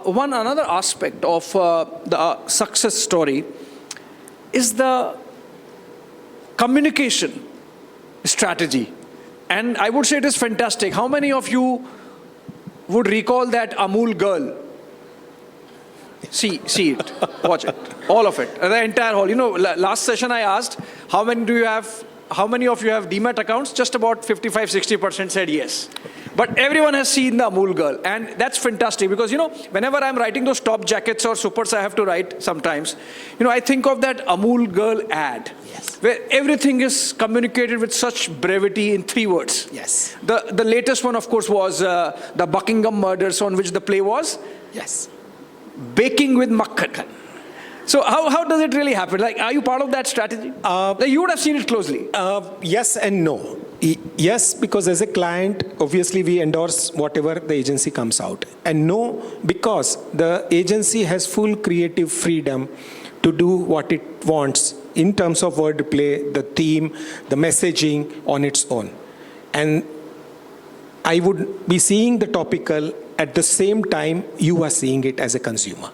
one another aspect of the success story is the communication strategy. And I would say it is fantastic. How many of you would recall that Amul girl? See it, watch it, all of it, the entire hall. You know, last session I asked, how many of you have Demat accounts? Just about 55-60% said yes. But everyone has seen the Amul girl, and that's fantastic because, you know, whenever I'm writing those top jackets or supers I have to write sometimes, you know, I think of that Amul girl ad, yes, where everything is communicated with such brevity in 3 words. Yes. The latest one, of course, was the Buckingham murders, on which the play was, yes, baking with makhan. So how does it really happen? Like, are you part of that strategy? Like, you would have seen it closely. Yes and no. Yes, because as a client, obviously we endorse whatever the agency comes out. And no, because the agency has full creative freedom to do what it wants in terms of wordplay, the theme, the messaging on its own. And I would be seeing the topical at the same time you are seeing it as a consumer.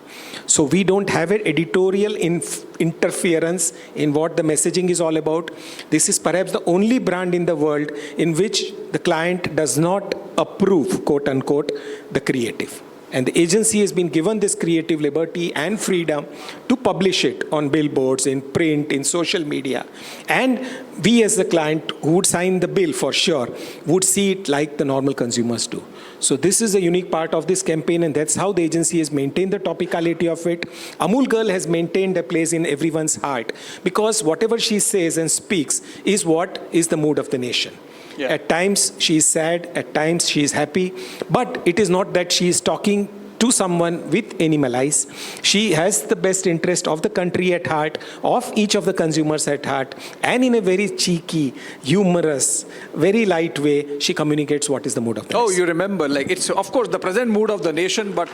So we don't have an editorial interference in what the messaging is all about. This is perhaps the only brand in the world in which the client does not approve, quote unquote, the creative. And the agency has been given this creative liberty and freedom to publish it on billboards, in print, in social media. And we as the client who would sign the bill for sure would see it like the normal consumers do. So this is a unique part of this campaign, and that's how the agency has maintained the topicality of it. Amul Girl has maintained a place in everyone's heart because whatever she says and speaks is what is the mood of the nation. Yeah. At times she is sad, at times she is happy, but it is not that she is talking to someone with any malice. She has the best interest of the country at heart, of each of the consumers at heart, and in a very cheeky, humorous, very light way, she communicates what is the mood of the nation. Oh, you remember, like, it's of course the present mood of the nation, but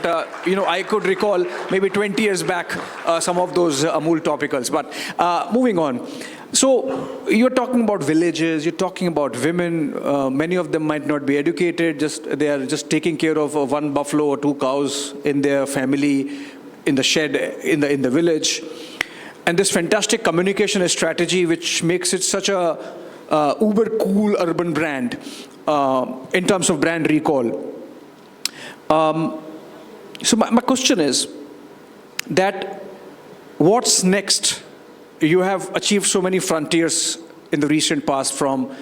you know, I could recall maybe 20 years back some of those Amul topicals. But moving on. So you're talking about villages, you're talking about women, many of them might not be educated, they are just taking care of one buffalo or 2 cows in their family, in the shed, in the village. And this fantastic communication strategy which makes it such a uber cool urban brand in terms of brand recall. So my question is that what's next? You have achieved so many frontiers in the recent past, from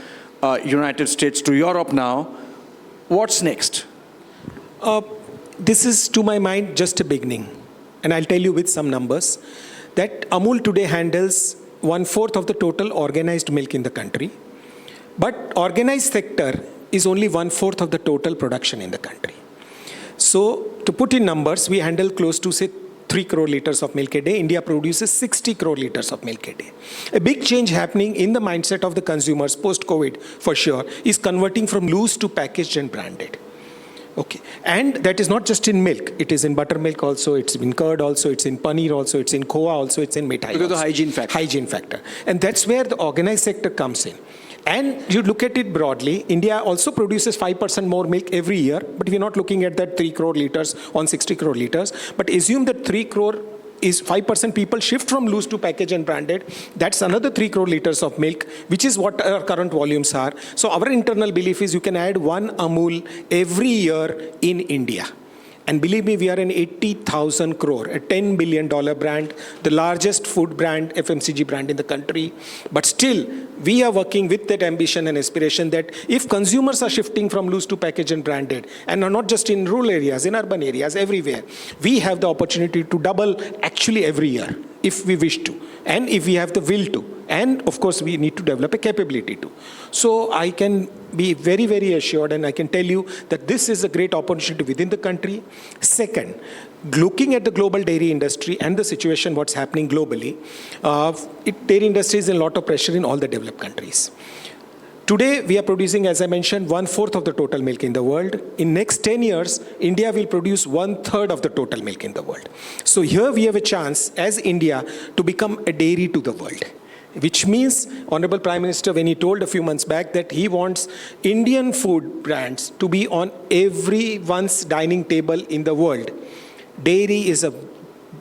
United States to Europe now. What's next? This is, to my mind, just a beginning. And I'll tell you with some numbers that Amul today handles 1/4 of the total organized milk in the country. But organized sector is only 1/4 of the total production in the country. So to put in numbers, we handle close to, say, 3 crore liters of milk a day. India produces 60 crore liters of milk a day. A big change happening in the mindset of the consumers post-COVID, for sure, is converting from loose to packaged and branded. Okay, and that is not just in milk. It is in buttermilk also, it's in curd also, it's in paneer also, it's in khoa also, it's in mithai. Because of the hygiene factor. Hygiene factor. And that's where the organized sector comes in. And you look at it broadly, India also produces 5% more milk every year, but we're not looking at that 3 crore liters on 60 crore liters. But assume that 3 crore is 5% people shift from loose to package and branded. That's another 3 crore liters of milk, which is what our current volumes are. So our internal belief is you can add 1 Amul every year in India. And believe me, we are an 80,000 crore, a $10 billion brand, the largest food brand, FMCG brand in the country. But still, we are working with that ambition and aspiration that if consumers are shifting from loose to package and branded, and not just in rural areas, in urban areas, everywhere, we have the opportunity to double actually every year, if we wish to, and if we have the will to. And of course, we need to develop a capability to. So I can be very, very assured, and I can tell you that this is a great opportunity within the country. Second, looking at the global dairy industry and the situation, what's happening globally, dairy industry is in a lot of pressure in all the developed countries. Today, we are producing, as I mentioned, 1/4 of the total milk in the world. In next 10 years, India will produce 1/3 of the total milk in the world. So here we have a chance as India to become a dairy to the world. Which means, Honorable Prime Minister, when he told a few months back that he wants Indian food brands to be on everyone's dining table in the world, dairy is a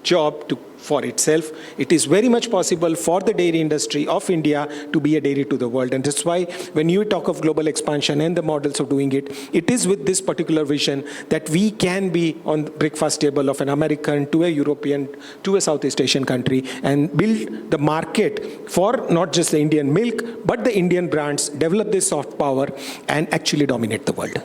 job for itself. It is very much possible for the dairy industry of India to be a dairy to the world. And that's why when you talk of global expansion and the models of doing it, it is with this particular vision that we can be on the breakfast table of an American to a European to a Southeast Asian country and build the market for not just the Indian milk, but the Indian brands, develop this soft power and actually dominate the world.